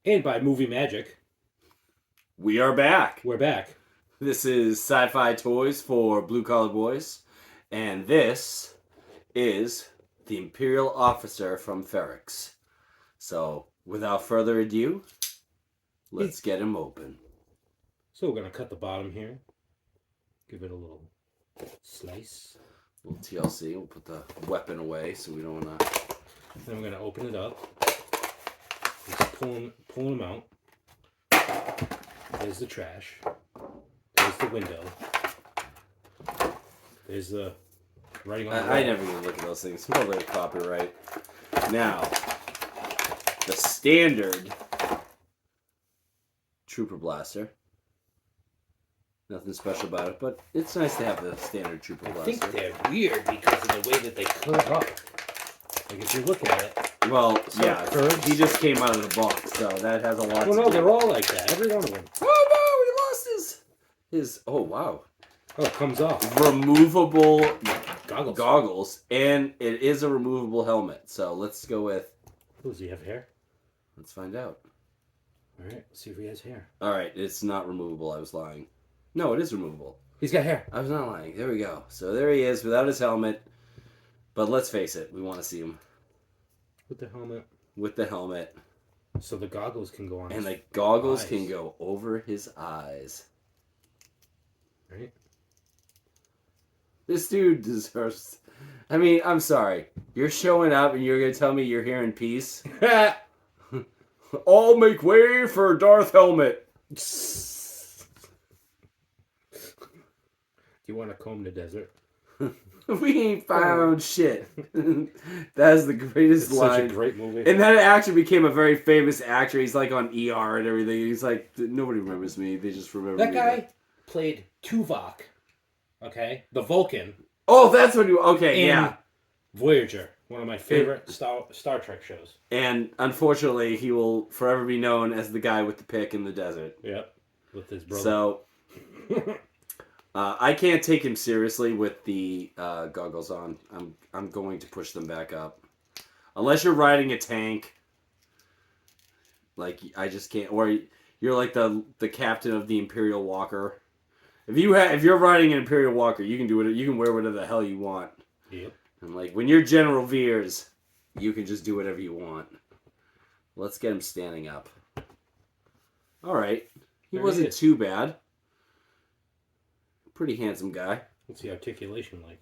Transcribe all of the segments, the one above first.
And by movie magic, We are back. we're back. This is Sci-Fi Toys for Blue Collar Boys, and this is the Imperial Officer from Ferrix. So, without further ado, let's get him open. So we're going to cut the bottom here. Give it a little slice. A little TLC. We'll put the weapon away so we don't want to... Then we're going to open it up. Just pull them out. There's the trash. There's the window. There's the writing on the wall. I never even look at those things. Probably copyright. Now, the standard Trooper Blaster. Nothing special about it, but it's nice to have the standard Trooper Blaster. I think they're weird because of the way that they curve up. Like if you look at it. Well, So yeah, curves. he just came out of the box, so that has a lot to Well, no, do. they're all like that. Every one of them. Oh no, he lost his. Oh wow, Oh, it comes off. removable Goggles. and it is a removable helmet. So let's go with. Oh, does he have hair? Let's find out. All right, let's see if he has hair. All right, it's not removable. I was lying. No, it is removable. He's got hair. I was not lying. There we go. So there he is without his helmet. But let's face it, we want to see him With the helmet. with the helmet, So the goggles can go on. and his the goggles eyes. can go over his eyes. Right? This dude deserves. I mean, I'm sorry. You're showing up and you're gonna tell me you're here in peace. All make way for Darth Helmet. Do you want to comb the desert? We ain't found shit. That's the greatest It's line. such a great movie. And that actor became a very famous actor. He's like on ER and everything. He's like, nobody remembers me. They just remember That me. guy played Tuvok. Okay? The Vulcan. Oh, that's what you. Okay, in yeah. Voyager. One of my favorite Star Trek shows. And unfortunately, he will forever be known as the guy with the pick in the desert. Yep. With his brother. So, I can't take him seriously with the goggles on. I'm going to push them back up, unless you're riding a tank. Like I just can't. Or you're like the captain of the Imperial Walker. If you're riding an Imperial Walker, you can do it. You can wear whatever the hell you want. Yep. And like when you're General Veers, you can just do whatever you want. Let's get him standing up. All right, he There he wasn't is. too bad. Pretty handsome guy. What's the articulation like?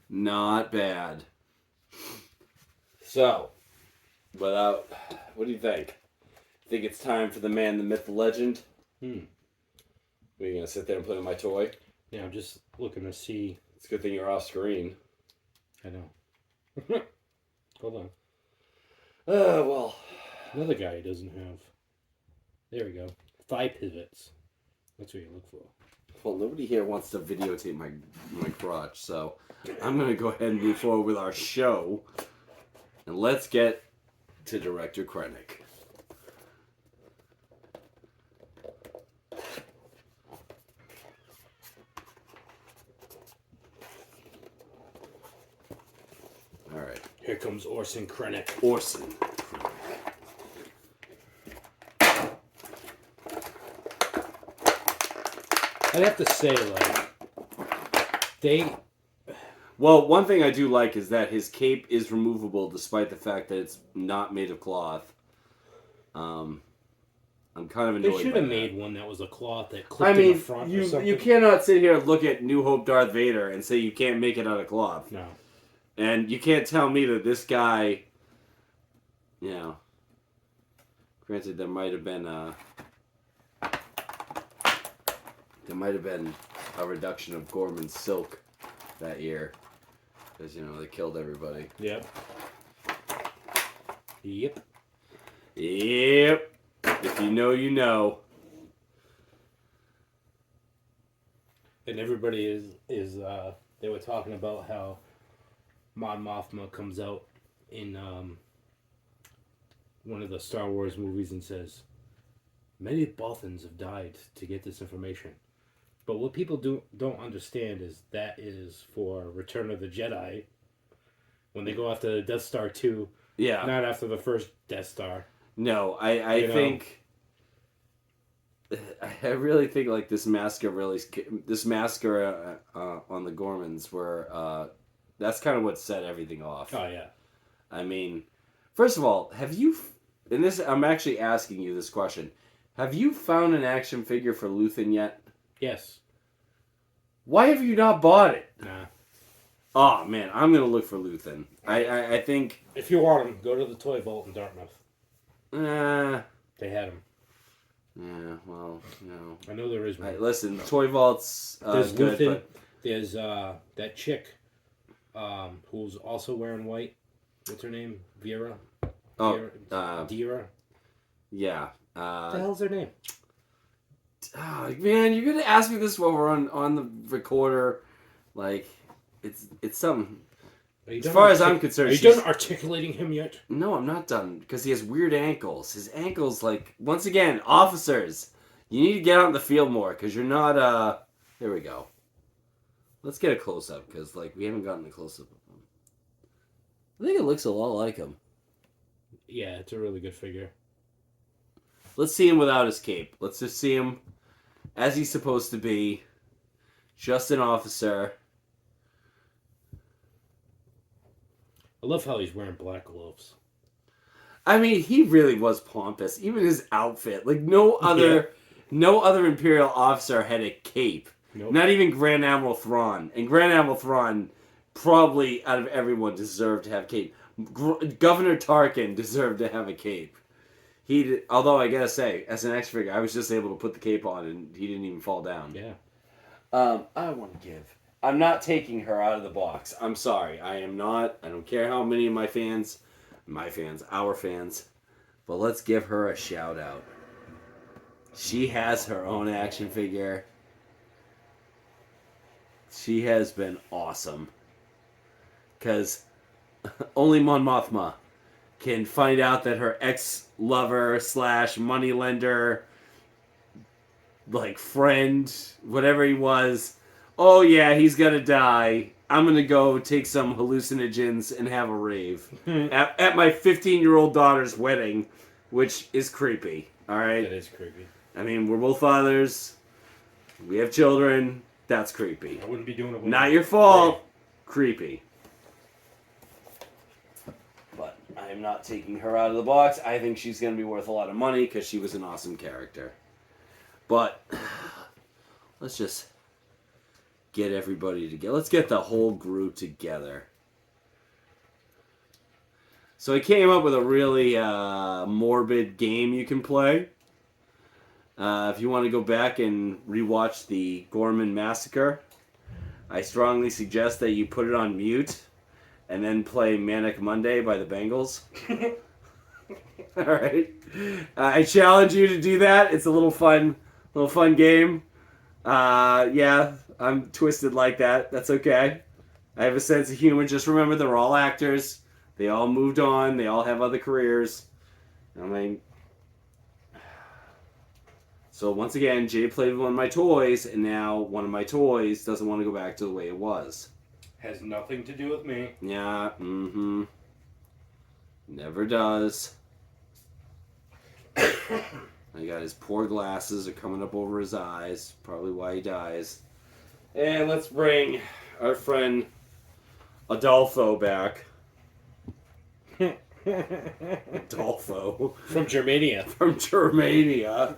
Not bad. So, what do you think? Think it's time for the man, the myth, the legend? Are you gonna sit there and play with my toy? Yeah, I'm just looking to see. It's a good thing you're off screen. I know. Hold on. Well. Another guy he doesn't have. There we go. Thigh pivots. That's what you look for. Well, nobody here wants to videotape my crotch, so I'm going to go ahead and move forward with our show. And let's get to Director Krennic. All right. Here comes Orson Krennic. Orson. I'd have to say, like, they... Well, one thing I do like is that his cape is removable despite the fact that it's not made of cloth. I'm kind of annoyed. They should by have that. made one that was a cloth that clipped I in mean, the front or you something. cannot sit here and look at New Hope Darth Vader and say you can't make it out of cloth. No. And you can't tell me that this guy, you know, granted there might have been a reduction of Gorman's silk that year. Because, you know, they killed everybody. Yep. Yep. Yep. If you know, you know. And everybody is they were talking about how Mon Mothma comes out in one of the Star Wars movies and says, many Bothans have died to get this information. But what people don't understand is that is for Return of the Jedi. When they go after the Death Star 2, Yeah. not after the first Death Star. No, I think... I really think like this massacre on the Gormans were that's kind of what set everything off. Oh yeah. I mean, first of all, have you? And this, I'm actually asking you this question: have you found an action figure for Luthen yet? Yes. Why have you not bought it? Nah. Oh man, I'm gonna look for Luthen. I think if you want him, go to the Toy Vault in Dartmouth. They had him. Yeah, well, no. I know there is one. Right, listen, Toy Vault's there's good, Luthen, but... There's that chick who's also wearing white. What's her name? Vera? Oh, Dira? Yeah. What the hell's her name? Oh, man, you're going to ask me this while we're on the recorder. Like, it's something... As far as I'm concerned, are you done articulating him yet? No, I'm not done, because he has weird ankles. His ankles, like, once again, officers, you need to get out in the field more, because you're not, there we go. Let's get a close-up, because, like, we haven't gotten a close-up of him. I think it looks a lot like him. Yeah, it's a really good figure. Let's see him without his cape. Let's just see him as he's supposed to be. Just an officer. I love how he's wearing black gloves. I mean, he really was pompous. Even his outfit, like no other Imperial officer had a cape. Nope. Not even Grand Admiral Thrawn. And Grand Admiral Thrawn probably out of everyone deserved to have cape. Governor Tarkin deserved to have a cape. Although I gotta say, as an action figure, I was just able to put the cape on and he didn't even fall down. Yeah. I want to give. I'm not taking her out of the box. I'm sorry. I am not. I don't care how many of our fans, but let's give her a shout out. She has her own action figure. She has been awesome. Because only Mon Mothma can find out that her ex-lover / moneylender, like friend, whatever he was, oh yeah, he's gonna die. I'm gonna go take some hallucinogens and have a rave at my 15-year-old daughter's wedding, which is creepy. All right, That is creepy. I mean, we're both fathers. We have children. That's creepy. I wouldn't be doing it. Not your fault. Creepy. But I am not taking her out of the box. I think she's gonna be worth a lot of money because she was an awesome character. But let's just get everybody together. Let's get the whole group together. So I came up with a really morbid game you can play. If you want to go back and rewatch the Gorman Massacre, I strongly suggest that you put it on mute and then play Manic Monday by the Bengals. Alright. I challenge you to do that. It's a little fun game. Yeah, I'm twisted like that. That's okay. I have a sense of humor. Just remember, they're all actors. They all moved on. They all have other careers. I mean, so once again, Jay played with one of my toys, and now one of my toys doesn't want to go back to the way it was. Has nothing to do with me. Yeah, Never does. I got his poor glasses are coming up over his eyes. Probably why he dies. And let's bring our friend Adolfo back. Adolfo. From Germania. From Germania.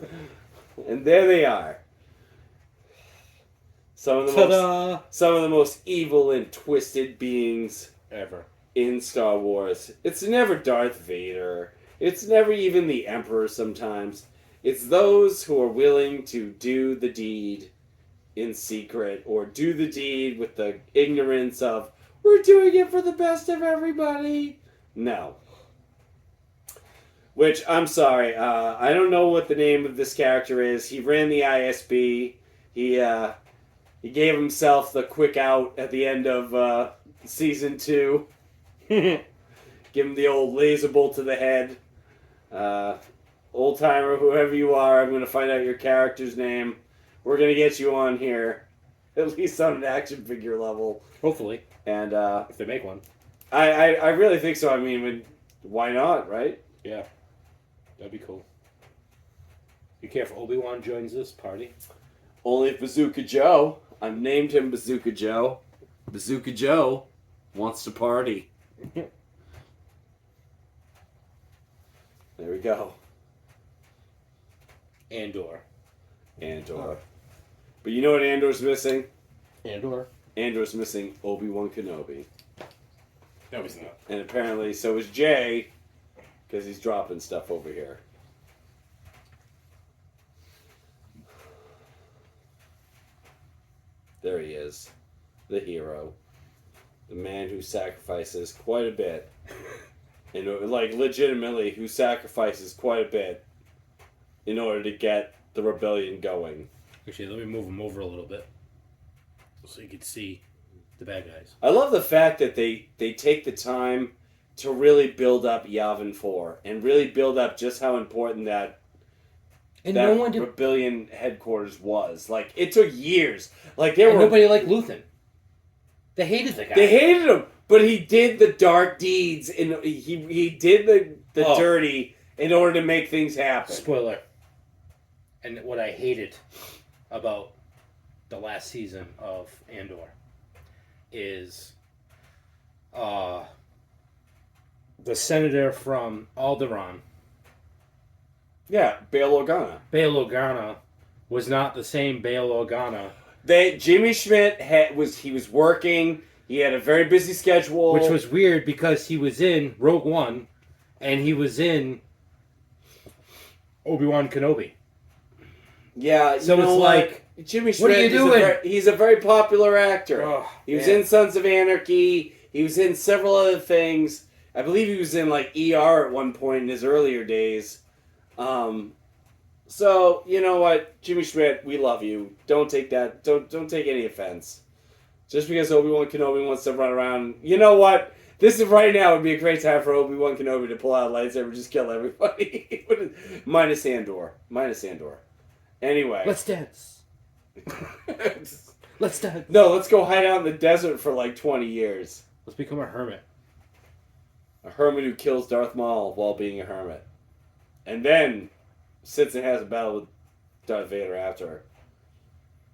And there they are. Some of the most evil and twisted beings Ever. in Star Wars. It's never Darth Vader. It's never even the Emperor sometimes. It's those who are willing to do the deed in secret or do the deed with the ignorance of, we're doing it for the best of everybody. No. Which, I'm sorry, I don't know what the name of this character is. He ran the ISB. He gave himself the quick out at the end of Season 2. Give him the old laser bolt to the head. old timer, whoever you are, I'm gonna find out your character's name. We're gonna get you on here, at least on an action figure level. Hopefully, And if they make one. I really think so. I mean, why not, right? Yeah, that'd be cool. Be careful, Obi-Wan joins this party. Only if Bazooka Joe. I've named him Bazooka Joe. Bazooka Joe wants to party. There we go. Andor. But you know what Andor's missing? Andor? Andor's missing Obi-Wan Kenobi. No, he's not. And apparently so is Jay, because he's dropping stuff over here. There he is. The hero. The man who sacrifices quite a bit. And like legitimately who sacrifices quite a bit in order to get the rebellion going. Actually, let me move him over a little bit so you can see the bad guys. I love the fact that they take the time to really build up Yavin 4 and really build up just how important that rebellion headquarters was. Like, it took years. Like, nobody liked Luthen. They hated the guy. They hated him, but he did the dark deeds and he did the dirty in order to make things happen. Spoiler. And what I hated about the last season of Andor is the senator from Alderaan. Yeah, Bail Organa. Bail Organa was not the same Bail Organa. Jimmy Schmidt was working. He had a very busy schedule, which was weird because he was in Rogue One, and he was in Obi-Wan Kenobi. Yeah, so it's like Jimmy Schmidt. What are you doing? He's a very popular actor. Oh, he was in Sons of Anarchy. He was in several other things. I believe he was in like ER at one point in his earlier days. So you know what, Jimmy Schmidt, we love you. Don't take that. Don't take any offense. Just because Obi-Wan Kenobi wants to run around, you know what? This is right now would be a great time for Obi-Wan Kenobi to pull out a lightsaber and just kill everybody. Minus Andor. Anyway. Let's dance. Let's dance. No, let's go hide out in the desert for like 20 years. Let's become a hermit. A hermit who kills Darth Maul while being a hermit. And then sits and has a battle with Darth Vader after.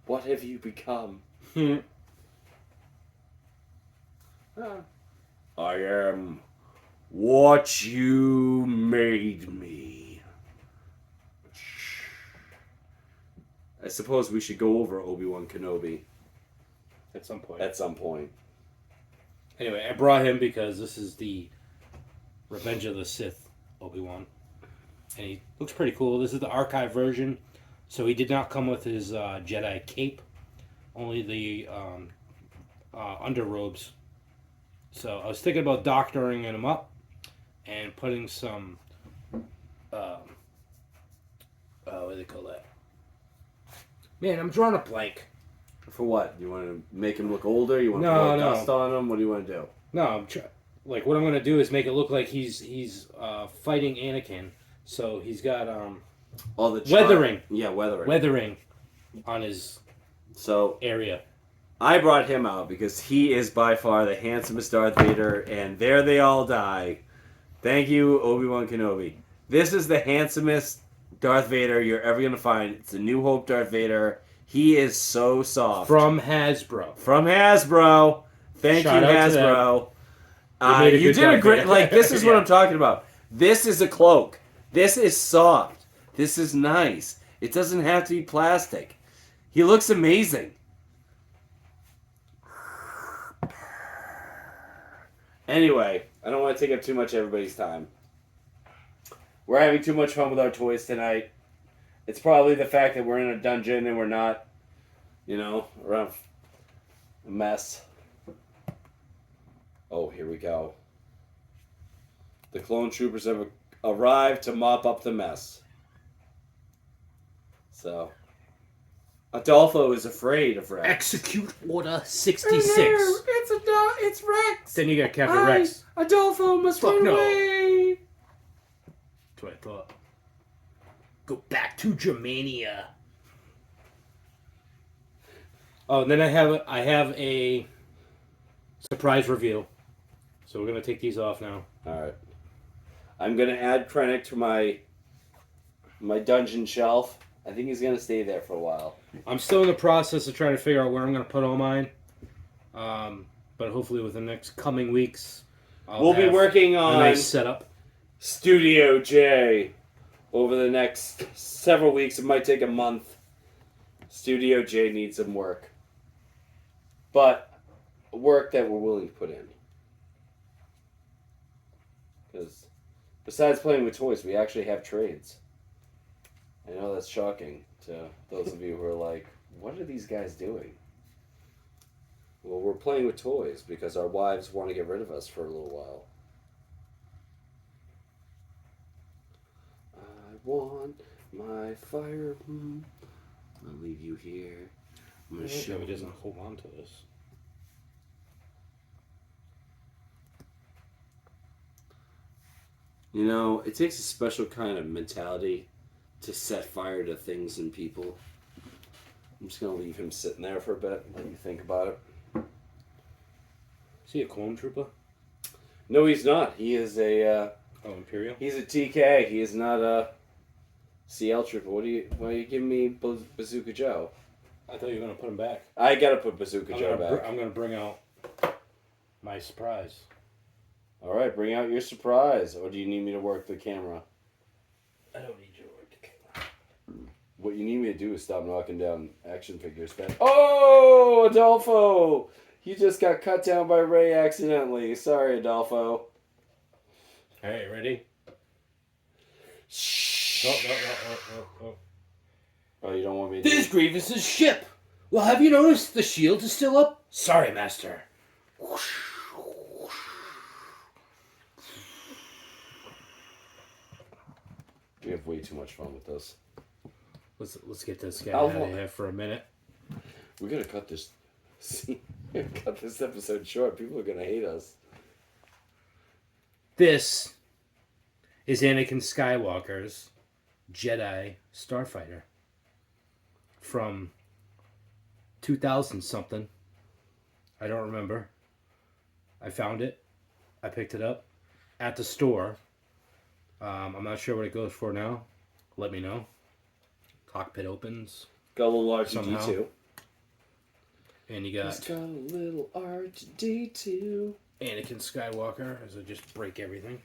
What have you become? I am what you made me. I suppose we should go over Obi-Wan Kenobi. At some point. Anyway, I brought him because this is the Revenge of the Sith Obi-Wan. And he looks pretty cool. This is the archive version. So he did not come with his Jedi cape. Only the underrobes. So I was thinking about doctoring him up and putting some, what do they call that? Man, I'm drawing a blank. For what? You want to make him look older? You want to put dust on him? What do you want to do? No, what I'm going to do is make it look like he's fighting Anakin. So he's got all the weathering. Yeah, weathering. Weathering on his area. I brought him out because he is by far the handsomest Darth Vader, and there they all die. Thank you, Obi-Wan Kenobi. This is the handsomest Darth Vader you're ever going to find. It's a New Hope Darth Vader. He is so soft. From Hasbro. Thank you, Hasbro. You did a great... this is what I'm talking about. This is a cloak. This is soft. This is nice. It doesn't have to be plastic. He looks amazing. Anyway, I don't want to take up too much of everybody's time. We're having too much fun with our toys tonight. It's probably the fact that we're in a dungeon and we're not, around a mess. Oh, here we go. The clone troopers have arrived to mop up the mess. So, Adolfo is afraid of Rex. Execute Order 66. It's Rex. Then you got Captain Rex. Adolfo must run away. That's what I thought. Go back to Germania. Oh, and then I have a surprise reveal. So we're gonna take these off now. All right. I'm gonna add Krennic to my dungeon shelf. I think he's gonna stay there for a while. I'm still in the process of trying to figure out where I'm gonna put all mine. But hopefully within the next coming weeks, we'll be working on a nice setup. Studio J over the next several weeks. It might take a month. Studio J needs some work, but work that we're willing to put in. Because besides playing with toys, we actually have trades. I know that's shocking to those of you who are like, what are these guys doing? Well, we're playing with toys because our wives want to get rid of us for a little while. I want my fire. I'll leave you here. I'm going to show you. Doesn't hold on to this. You know, it takes a special kind of mentality to set fire to things and people. I'm just going to leave him sitting there for a bit and let you think about it. Is he a clone trooper? No, he's not. He is a... Imperial? He's a TK. He is not a CL trooper. Why are you giving me Bazooka Joe? I thought you were going to put him back. I got to put Bazooka Joe back. I'm going to bring out my surprise. All right, bring out your surprise. Or do you need me to work the camera? I don't need you to work the camera. What you need me to do is stop knocking down action figures. Oh, Adolfo! You just got cut down by Ray accidentally. Sorry, Adolfo. All right, ready? Shh. Oh. Oh, you don't want me to... This is Grievous's ship. Well, have you noticed the shield is still up? Sorry, Master. We have way too much fun with this. Let's get this guy out of here for a minute. We gotta cut this. Cut this episode short. People are gonna hate us. This is Anakin Skywalker's Jedi Starfighter from 2000 something. I don't remember. I found it. I picked it up at the store. I'm not sure what it goes for now. Let me know. Cockpit opens. Got a little R2-D2. And you got... It's got a little R2-D2. Anakin Skywalker, as I just break everything.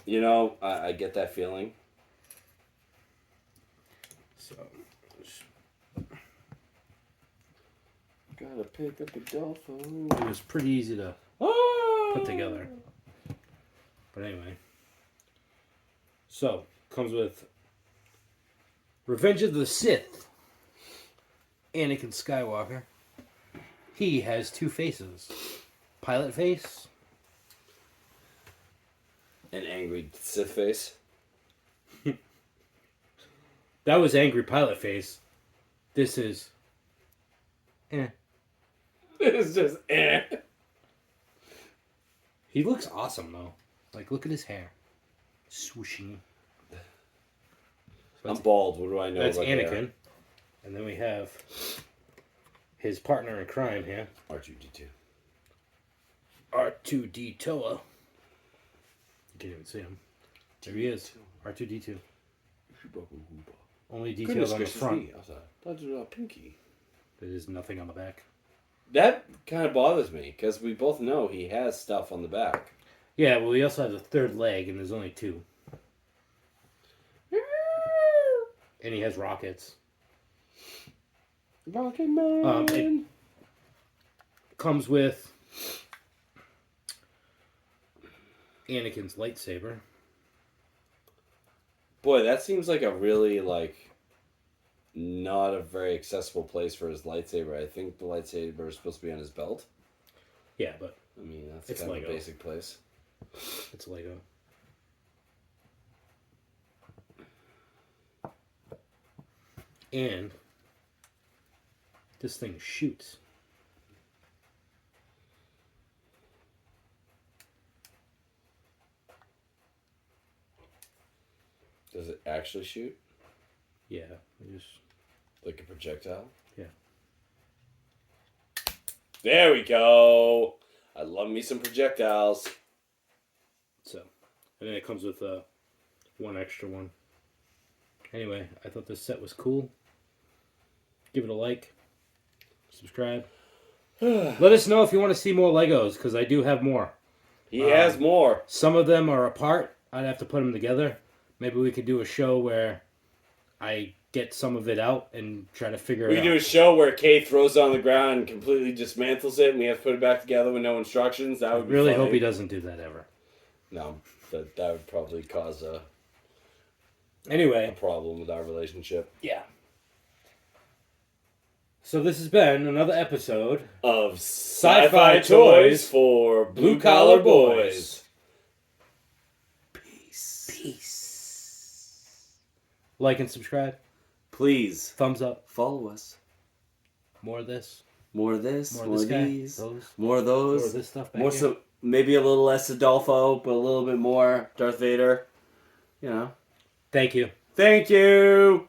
You know, I get that feeling. So... Gotta pick up Adolfo. It was pretty easy to put together. But anyway. So, comes with Revenge of the Sith. Anakin Skywalker. He has two faces. Pilot face. An angry Sith face. That was angry pilot face. This is... It's just He looks awesome, though. Like, look at his hair. Swooshing. I'm bald. What do I know That's about Anakin. hair? And then we have his partner in crime here. R2-D2. R2D Toa. You can't even see him. There he is. R2D2. Only detailed on the front. Pinky. There's nothing on the back. That kind of bothers me, because we both know he has stuff on the back. Yeah, well, he also has a third leg, and there's only two. And he has rockets. Rocket Man! It comes with Anakin's lightsaber. Boy, that seems like a really, not a very accessible place for his lightsaber. I think the lightsaber is supposed to be on his belt. Yeah, but... I mean, that's it's kind Lego. of a basic place. It's Lego. And this thing shoots. Does it actually shoot? Yeah. Just... Like a projectile? Yeah. There we go. I love me some projectiles. So, and then it comes with one extra one. Anyway, I thought this set was cool. Give it a like. Subscribe. Let us know if you want to see more Legos, because I do have more. He has more. Some of them are apart. I'd have to put them together. Maybe we could do a show where I get some of it out and try to figure it out. We can do a show where Kay throws it on the ground and completely dismantles it, and we have to put it back together with no instructions. That would be really funny. hope he doesn't do that ever. No, that would probably cause a problem with our relationship. Yeah. So this has been another episode of Sci-Fi Toys for Blue Collar Boys. Peace. Like and subscribe. Please. Thumbs up. Follow us. More of this. More of this. More More of of this these. those. More of those. More of this stuff back more here. so, maybe a little less Adolfo, but a little bit more Darth Vader. You know. Thank you. Thank you.